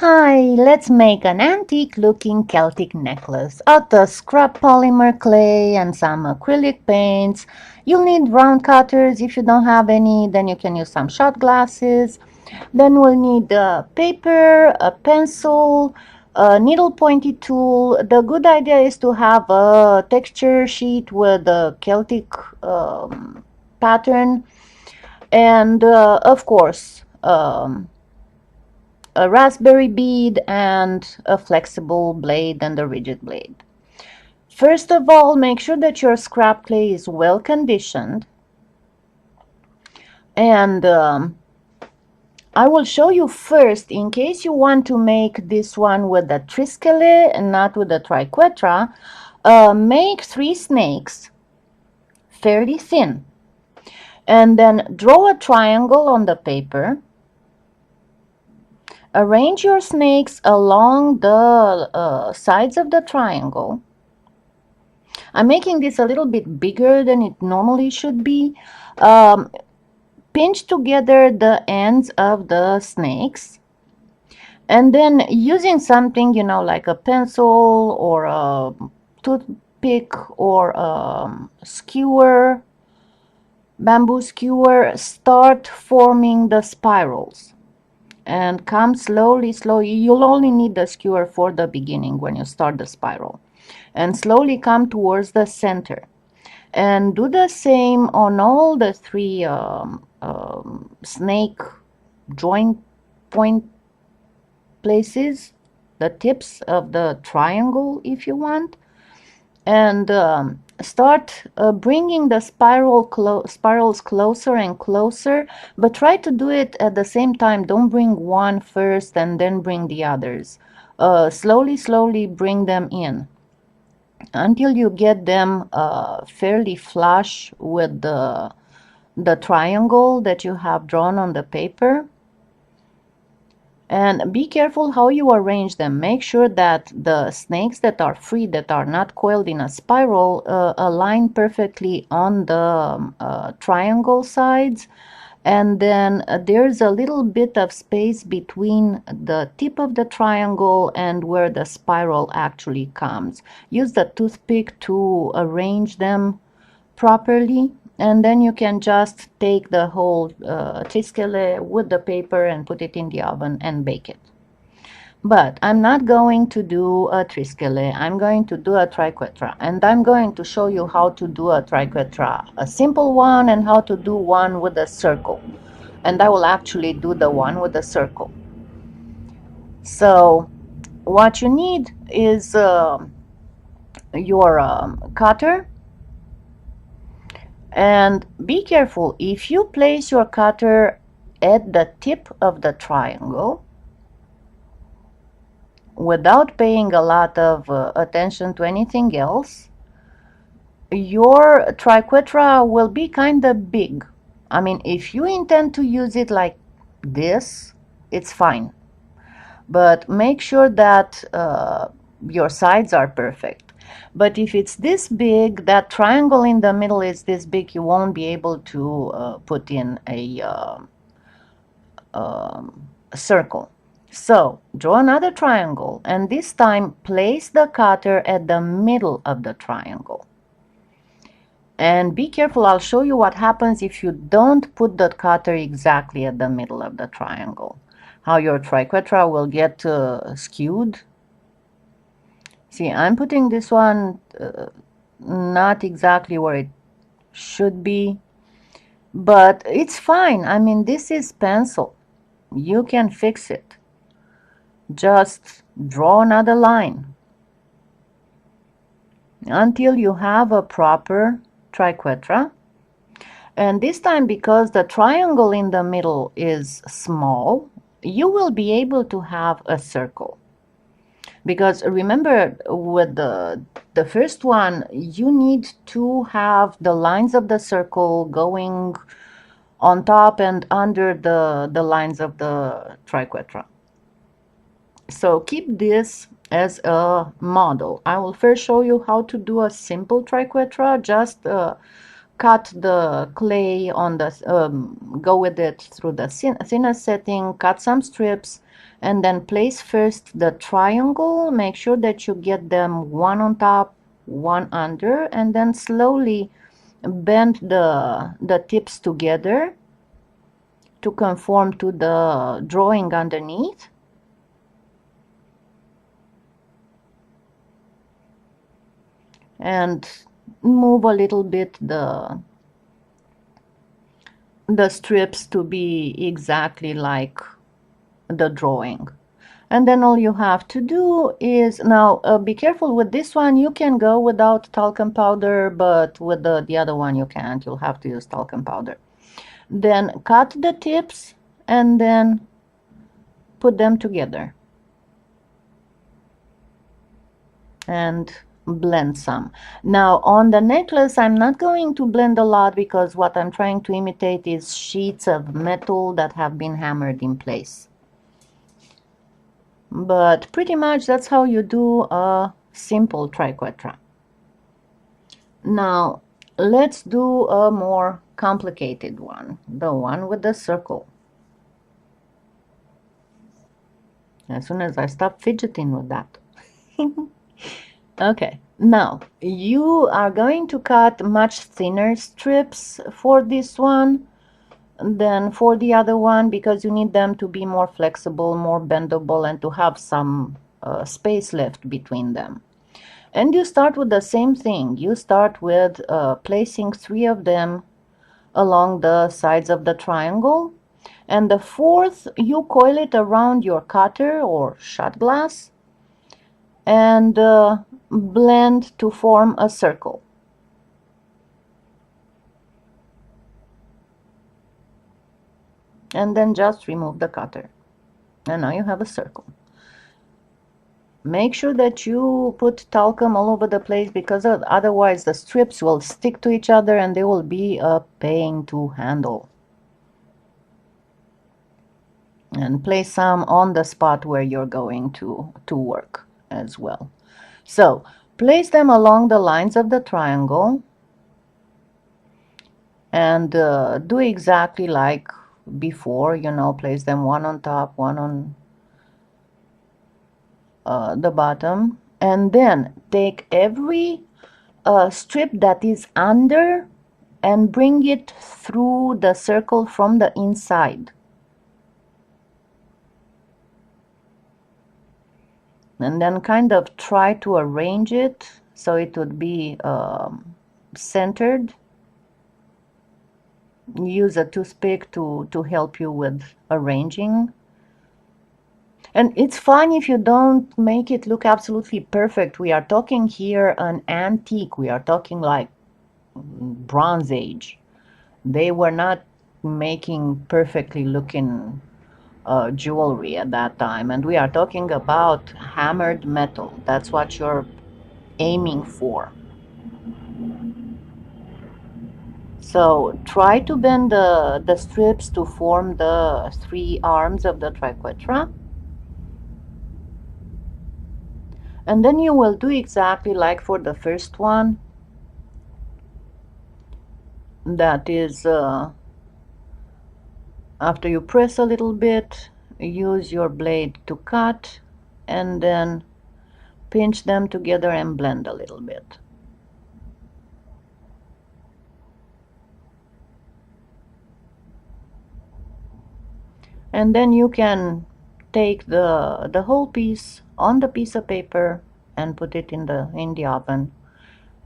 Hi, let's make an antique looking Celtic necklace out of scrap polymer clay and some acrylic paints. You'll need round cutters. If you don't have any, then you can use some shot glasses. Then we'll need paper, a pencil, a needle pointy tool. The good idea is to have a texture sheet with a Celtic pattern, and of course a raspberry bead and a flexible blade and a rigid blade. First of all, make sure that your scrap clay is well conditioned, and I will show you first, in case you want to make this one with the Triquetra and not with the Triquetra, make 3 snakes fairly thin, and then draw a triangle on the paper. Arrange your snakes along the sides of the triangle. I'm making this a little bit bigger than it normally should be. Pinch together the ends of the snakes, and then using something, like a pencil or a toothpick or a skewer, bamboo skewer, start forming the spirals. And come slowly. You'll only need the skewer for the beginning when you start the spiral, and slowly come towards the center, and do the same on all the 3 snake joint point places, the tips of the triangle if you want, and start bringing the spirals closer and closer, but try to do it at the same time. Don't bring one first and then bring the others. Slowly bring them in until you get them fairly flush with the triangle that you have drawn on the paper. And be careful how you arrange them. Make sure that the snakes that are free, that are not coiled in a spiral, align perfectly on the triangle sides. And then there's a little bit of space between the tip of the triangle and where the spiral actually comes. Use the toothpick to arrange them properly, and then you can just take the whole Triquetra with the paper and put it in the oven and bake it. But I'm not going to do a Triquetra, I'm going to do a Triquetra, and I'm going to show you how to do a Triquetra, a simple one, and how to do one with a circle. And I will actually do the one with a circle. So what you need is your cutter. And be careful, if you place your cutter at the tip of the triangle without paying a lot of attention to anything else, your Triquetra will be kind of big. I mean, if you intend to use it like this, it's fine. But make sure that your sides are perfect. But if it's this big, that triangle in the middle is this big, you won't be able to put in a circle. So draw another triangle, and this time place the cutter at the middle of the triangle. And be careful, I'll show you what happens if you don't put the cutter exactly at the middle of the triangle. How your Triquetra will get skewed. See, I'm putting this one not exactly where it should be, but it's fine. I mean, this is pencil. You can fix it. Just draw another line until you have a proper Triquetra. And this time, because the triangle in the middle is small, you will be able to have a circle. Because remember, with the first one, you need to have the lines of the circle going on top and under the lines of the Triquetra. So keep this as a model. I will first show you how to do a simple Triquetra. Just cut the clay on the, go with it through the thinnest setting, cut some strips, And then place first the triangle. Make sure that you get them one on top, one under, and then slowly bend the tips together to conform to the drawing underneath. And move a little bit the strips to be exactly like the drawing. And then all you have to do is, now be careful with this one, you can go without talcum powder, but with the other one you can't, you'll have to use talcum powder. Then cut the tips and then put them together and blend some. Now on the necklace I'm not going to blend a lot because what I'm trying to imitate is sheets of metal that have been hammered in place. But pretty much that's how you do a simple triquetra. Now let's do a more complicated one, the one with the circle. As soon as I stop fidgeting with that. Okay, now you are going to cut much thinner strips for this one than for the other one because you need them to be more flexible, more bendable, and to have some space left between them. And you start with the same thing. You start with placing 3 of them along the sides of the triangle, and the 4th you coil it around your cutter or shot glass and blend to form a circle. And then just remove the cutter. And now you have a circle. Make sure that you put talcum all over the place because otherwise the strips will stick to each other and they will be a pain to handle. And place some on the spot where you're going to work as well. So place them along the lines of the triangle and do exactly like before, you know, place them one on top, one on the bottom, and then take every strip that is under and bring it through the circle from the inside. And then kind of try to arrange it so it would be centered. Use a toothpick to help you with arranging. And it's fine if you don't make it look absolutely perfect. We are talking here an antique. We are talking like Bronze Age. They were not making perfectly looking jewelry at that time. And we are talking about hammered metal. That's what you're aiming for. So try to bend the strips to form the 3 arms of the triquetra. And then you will do exactly like for the first one. That is, after you press a little bit, use your blade to cut and then pinch them together and blend a little bit. And then you can take the whole piece on the piece of paper and put it in the oven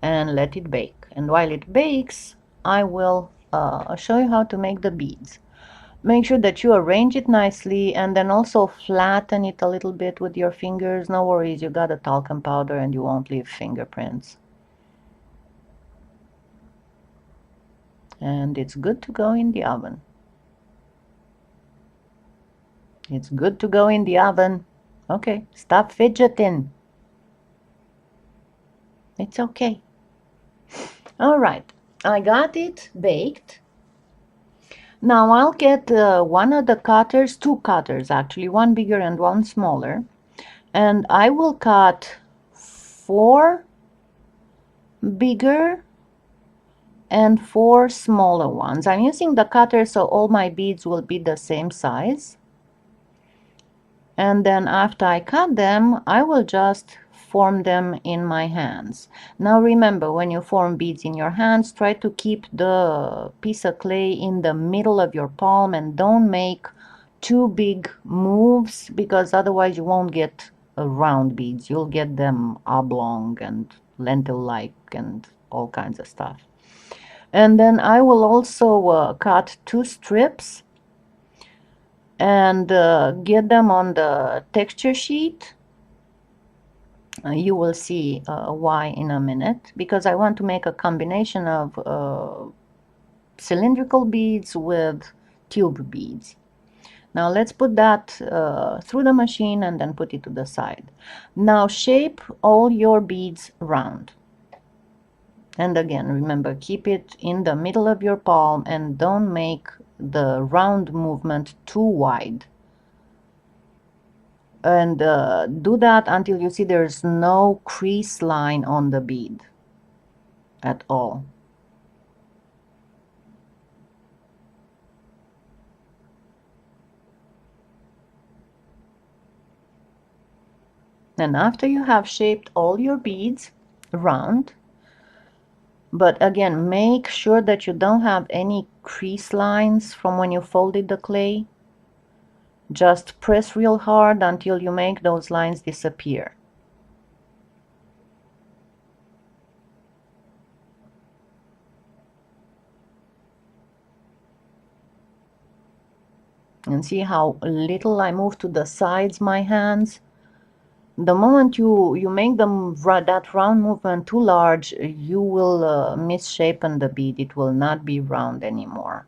and let it bake. And while it bakes, I will show you how to make the beads. Make sure that you arrange it nicely and then also flatten it a little bit with your fingers. No worries, you got a talcum powder and you won't leave fingerprints. And it's good to go in the oven. It's good to go in the oven. Okay, stop fidgeting. It's okay. All right, I got it baked. Now I'll get one of the cutters, 2 cutters actually, one bigger and one smaller, and I will cut 4 bigger and 4 smaller ones. I'm using the cutter so all my beads will be the same size. And then after I cut them, I will just form them in my hands. Now remember, when you form beads in your hands, try to keep the piece of clay in the middle of your palm and don't make too big moves, because otherwise you won't get round beads. You'll get them oblong and lentil-like and all kinds of stuff. And then I will also cut 2 strips and get them on the texture sheet. You will see why in a minute, because I want to make a combination of cylindrical beads with tube beads. Now let's put that through the machine and then put it to the side. Now shape all your beads round. And again, remember, keep it in the middle of your palm and don't make the round movement too wide. And do that until you see there's no crease line on the bead at all. And after you have shaped all your beads round, but again, make sure that you don't have any crease lines from when you folded the clay. Just press real hard until you make those lines disappear. And see how little I move to the sides my hands? The moment you make them that round movement too large, you will misshapen the bead. It will not be round anymore.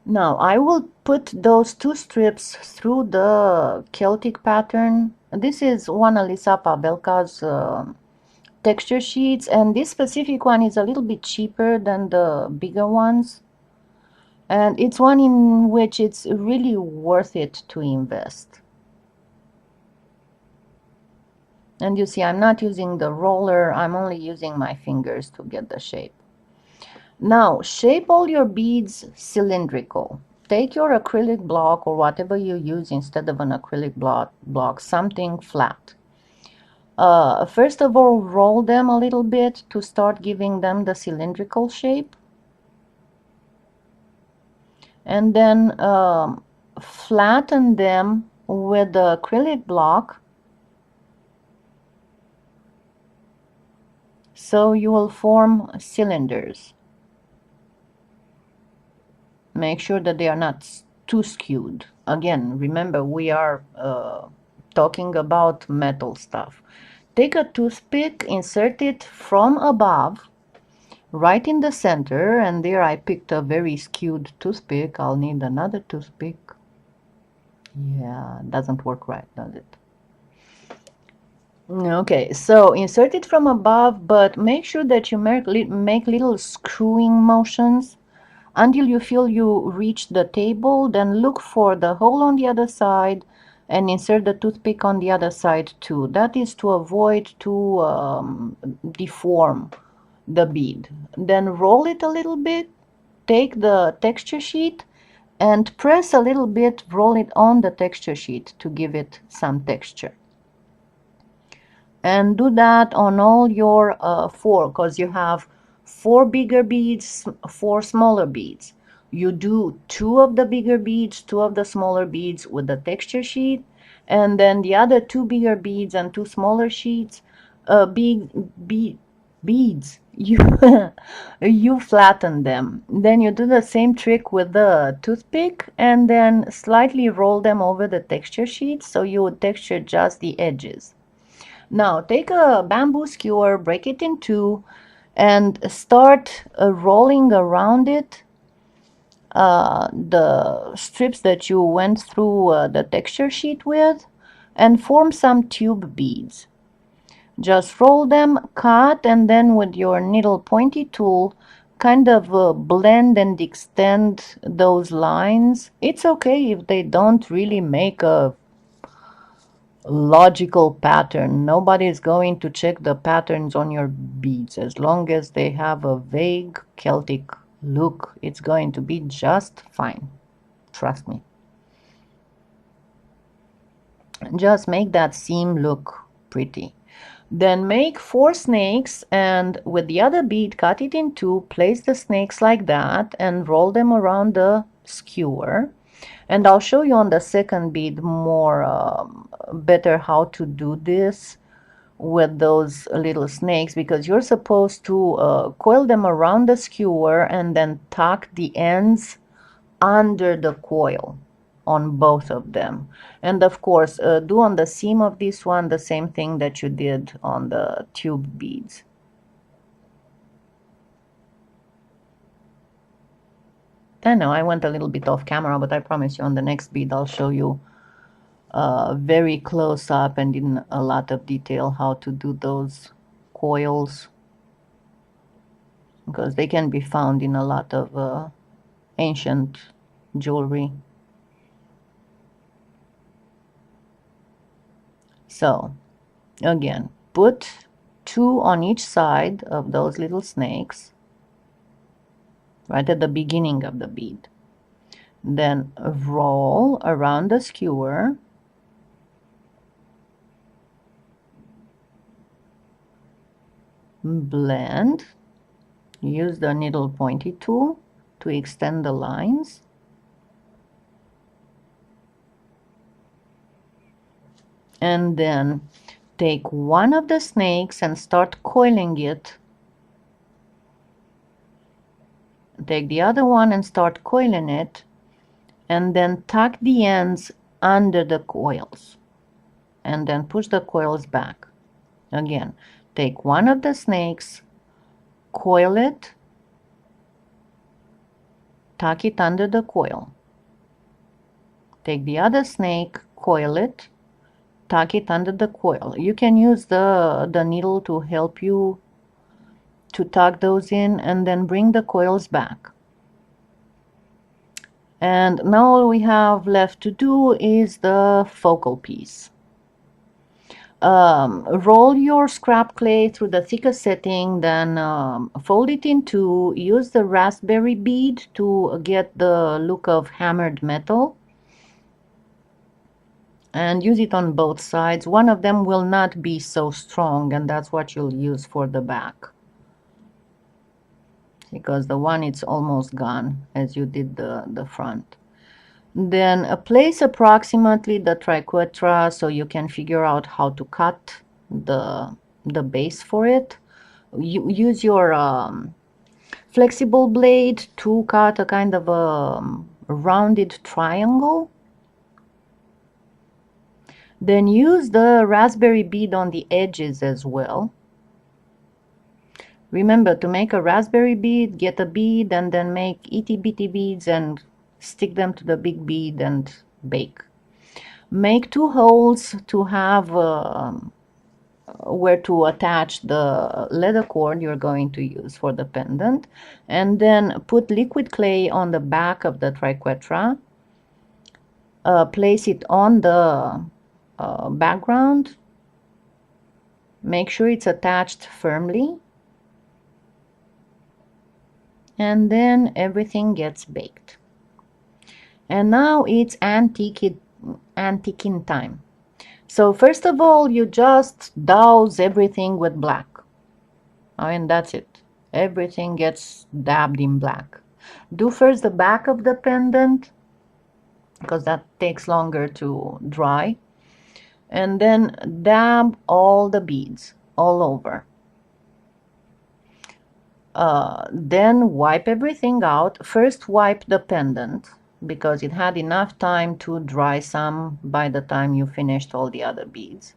Now I will put those 2 strips through the Celtic pattern. This is one Alisa Pabelka's texture sheets, and this specific one is a little bit cheaper than the bigger ones, and it's one in which it's really worth it to invest. And you see, I'm not using the roller, I'm only using my fingers to get the shape. Now shape all your beads cylindrical. Take your acrylic block or whatever you use instead of an acrylic block, something flat. First of all, roll them a little bit to start giving them the cylindrical shape. And then flatten them with the acrylic block, so you will form cylinders. Make sure that they are not too skewed. Again, remember, we are talking about metal stuff. Take a toothpick, insert it from above, right in the center, and there I picked a very skewed toothpick. I'll need another toothpick. Yeah, it doesn't work right, does it? Okay, so insert it from above, but make sure that you make little screwing motions until you feel you reach the table. Then look for the hole on the other side and insert the toothpick on the other side too. That is to avoid to deform the bead. Then roll it a little bit, take the texture sheet and press a little bit, roll it on the texture sheet to give it some texture. And do that on all your 4, because you have 4 bigger beads, 4 smaller beads. You do 2 of the bigger beads, 2 of the smaller beads with the texture sheet, and then the other 2 bigger beads and 2 smaller sheets, beads. You flatten them. Then you do the same trick with the toothpick and then slightly roll them over the texture sheet, so you would texture just the edges. Now take a bamboo skewer, break it in 2, and start rolling around it the strips that you went through the texture sheet with, and form some tube beads. Just roll them, cut, and then with your needle pointy tool kind of blend and extend those lines. It's okay if they don't really make a logical pattern. Nobody is going to check the patterns on your beads. As long as they have a vague Celtic look, it's going to be just fine. Trust me. Just make that seam look pretty. Then make 4 snakes, and with the other bead cut it in 2, place the snakes like that and roll them around the skewer. And I'll show you on the second bead more better how to do this with those little snakes, because you're supposed to coil them around the skewer and then tuck the ends under the coil on both of them. And of course, do on the seam of this one the same thing that you did on the tube beads. I know I went a little bit off camera, but I promise you on the next bead I'll show you very close up and in a lot of detail how to do those coils, because they can be found in a lot of ancient jewelry. So again, put 2 on each side of those little snakes right at the beginning of the bead. Then roll around the skewer, blend, use the needle pointy tool to extend the lines, and then take one of the snakes and start coiling it. Take the other one and start coiling it, and then tuck the ends under the coils, and then push the coils back. Again, take one of the snakes, coil it, tuck it under the coil. Take the other snake, coil it, tuck it under the coil. You can use the needle to help you to tuck those in, and then bring the coils back. And now all we have left to do is the focal piece. Roll your scrap clay through the thickest setting, then fold it in 2. Use the raspberry bead to get the look of hammered metal, and use it on both sides. One of them will not be so strong, and that's what you'll use for the back, because the one it's almost gone as you did the front. Then place approximately the Triquetra so you can figure out how to cut the base for it. You use your flexible blade to cut a kind of a rounded triangle. Then use the raspberry bead on the edges as well. Remember, to make a raspberry bead, get a bead and then make itty bitty beads and stick them to the big bead and bake. Make 2 holes to have where to attach the leather cord you're going to use for the pendant, and then put liquid clay on the back of the Triquetra. Place it on the background. Make sure it's attached firmly, and then everything gets baked. And now it's antiquing time. So first of all, you just douse everything with black. And that's it. Everything gets dabbed in black. Do first the back of the pendant, because that takes longer to dry. And then dab all the beads all over. Then wipe everything out. First wipe the pendant, because it had enough time to dry some by the time you finished all the other beads.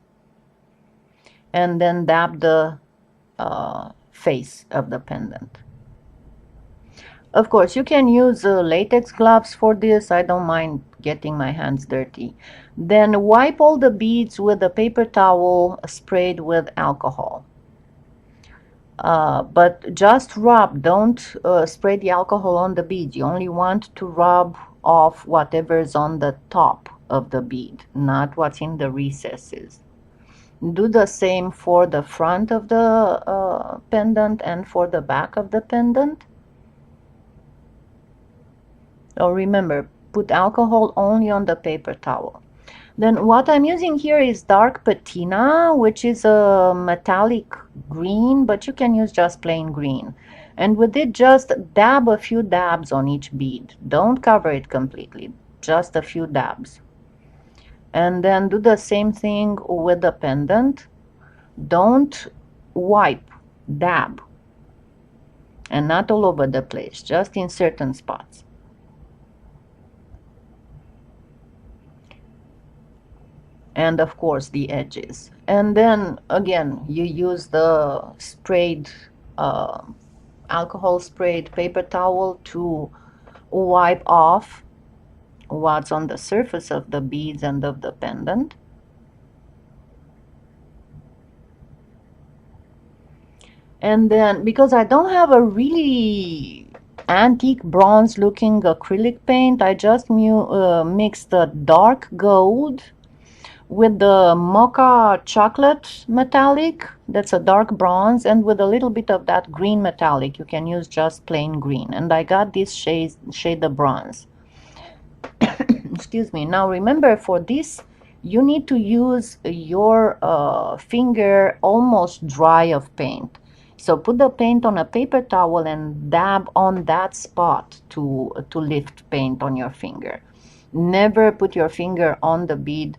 And then dab the face of the pendant. Of course, you can use latex gloves for this. I don't mind getting my hands dirty. Then wipe all the beads with a paper towel sprayed with alcohol. But just rub, don't spray the alcohol on the beads. You only want to rub off whatever's on the top of the bead, not what's in the recesses. Do the same for the front of the pendant and for the back of the pendant. So remember, put alcohol only on the paper towel. Then what I'm using here is dark patina, which is a metallic green, but you can use just plain green. And with it, just dab a few dabs on each bead. Don't cover it completely, just a few dabs. And then do the same thing with the pendant. Don't wipe, dab. And not all over the place, just in certain spots. And of course the edges. And then again, you use the sprayed alcohol sprayed paper towel to wipe off what's on the surface of the beads and of the pendant. And then, because I don't have a really antique bronze looking acrylic paint, I just mixed the dark gold with the mocha chocolate metallic, that's a dark bronze, and with a little bit of that green metallic. You can use just plain green, and I got this shade of bronze. Excuse me. Now remember, for this you need to use your finger almost dry of paint. So put the paint on a paper towel and dab on that spot to lift paint on your finger. Never put your finger on the bead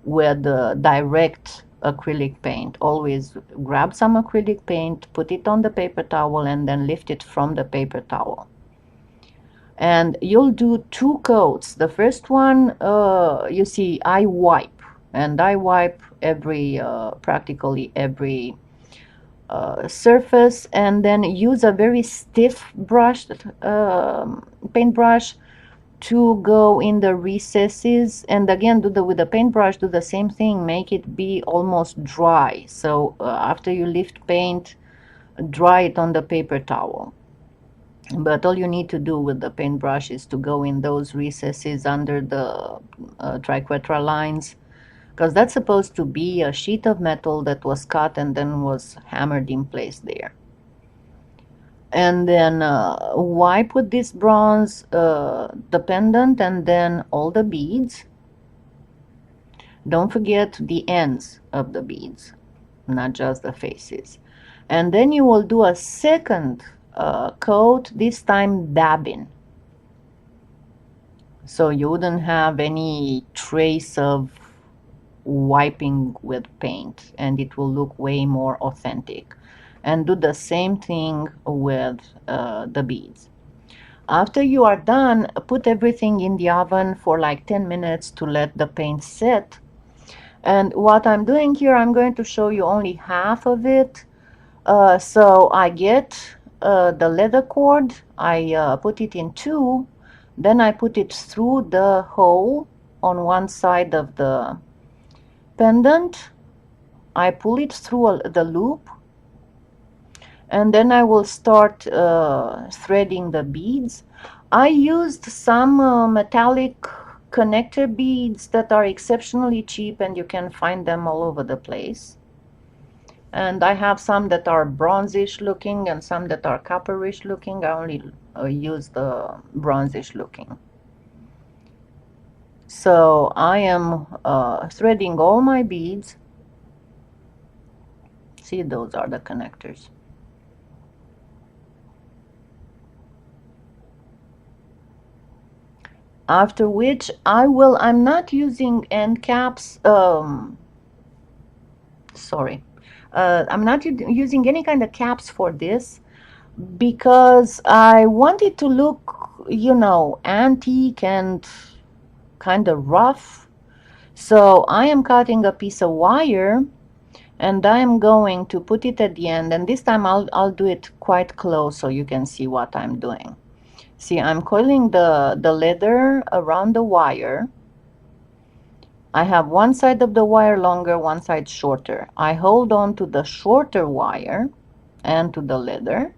with direct acrylic paint. Always grab some acrylic paint, put it on the paper towel, and then lift it from the paper towel. And you'll do 2 coats. The first one, you see, I wipe, and I wipe every practically every surface, and then use a very stiff brush, paintbrush, to go in the recesses. And again, with the paintbrush, do the same thing, make it be almost dry. So after you lift paint, dry it on the paper towel. But all you need to do with the paintbrush is to go in those recesses under the Triquetra lines, because that's supposed to be a sheet of metal that was cut and then was hammered in place there. And then wipe with this bronze the pendant and then all the beads. Don't forget the ends of the beads, not just the faces. And then you will do a second coat, this time dabbing, so you wouldn't have any trace of wiping with paint, and it will look way more authentic. And do the same thing with the beads. After you are done, put everything in the oven for like 10 minutes to let the paint set. And what I'm doing here, I'm going to show you only half of it. So I get the leather cord, I put it in 2, then I put it through the hole on one side of the pendant. I pull it through the loop, and then I will start threading the beads. I used some metallic connector beads that are exceptionally cheap, and you can find them all over the place. And I have some that are bronzish looking and some that are copperish looking. I only use the bronzish looking. So I am threading all my beads. See, those are the connectors. After which I'm not using end caps, sorry. I'm not using any kind of caps for this, because I want it to look, you know, antique and kind of rough. So I am cutting a piece of wire, and I am going to put it at the end, and this time I'll do it quite close so you can see what I'm doing. See, I'm coiling the leather around the wire. I have one side of the wire longer, one side shorter. I hold on to the shorter wire and to the leather,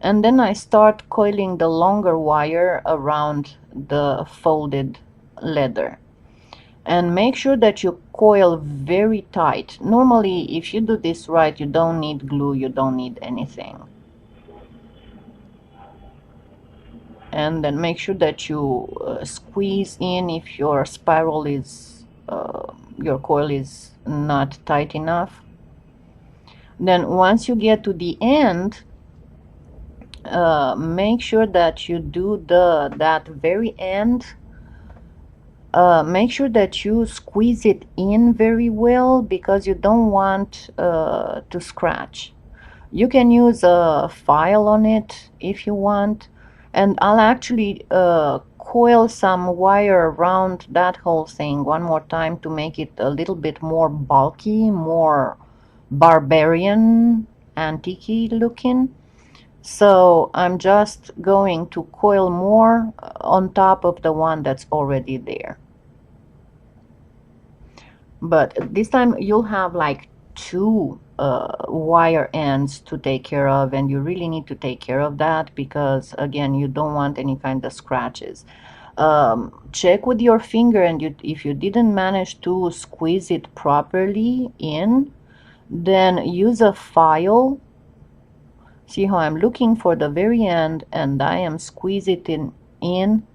and then I start coiling the longer wire around the folded leather. And make sure that you coil very tight. Normally, if you do this right, you don't need glue, you don't need anything. And then make sure that you squeeze in if your spiral is your coil is not tight enough. Then once you get to the end, make sure that you do that very end. Make sure that you squeeze it in very well, because you don't want to scratch. You can use a file on it if you want, and I'll actually coil some wire around that whole thing one more time to make it a little bit more bulky, more barbarian, antique looking. So I'm just going to coil more on top of the one that's already there. But this time you'll have like two wire ends to take care of, and you really need to take care of that, because again, you don't want any kind of scratches. Check with your finger, and if you didn't manage to squeeze it properly in, then use a file. See how I'm looking for the very end, and I am squeezing it in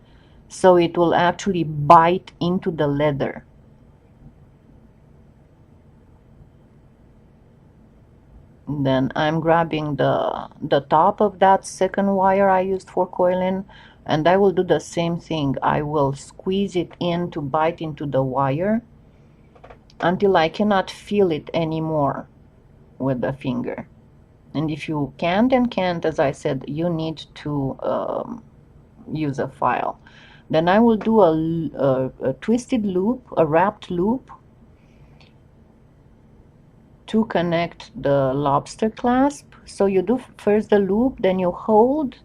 so it will actually bite into the leather. Then I'm grabbing the top of that second wire I used for coiling, and I will do the same thing. I will squeeze it in to bite into the wire until I cannot feel it anymore with the finger. And if you can't, as I said, you need to use a file. Then I will do a twisted loop, a wrapped loop, to connect the lobster clasp. So you do first the loop, then you hold,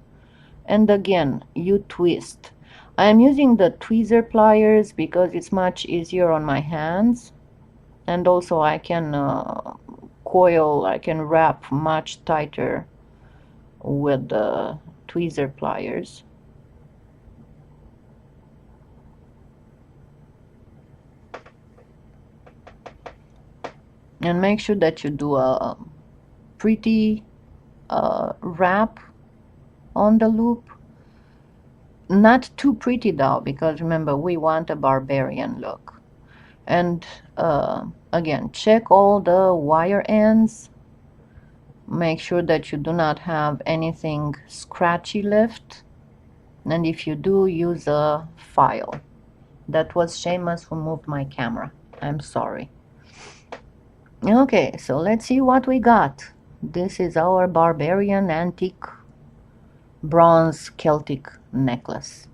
and again you twist. I am using the tweezer pliers because it's much easier on my hands, and also I can coil, I can wrap much tighter with the tweezer pliers. And make sure that you do a pretty wrap on the loop. Not too pretty though, because remember, we want a barbarian look. And again, check all the wire ends. Make sure that you do not have anything scratchy left. And if you do, use a file. That was Seamus who moved my camera. I'm sorry. Okay, so let's see what we got. This is our barbarian antique bronze Celtic necklace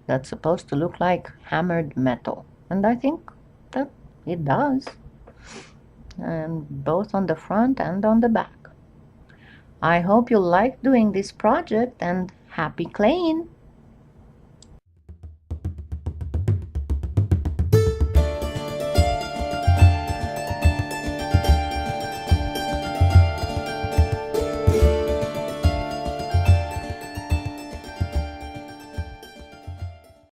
that's supposed to look like hammered metal, and I think that it does, and both on the front and on the back. I hope you like doing this project, and happy claying!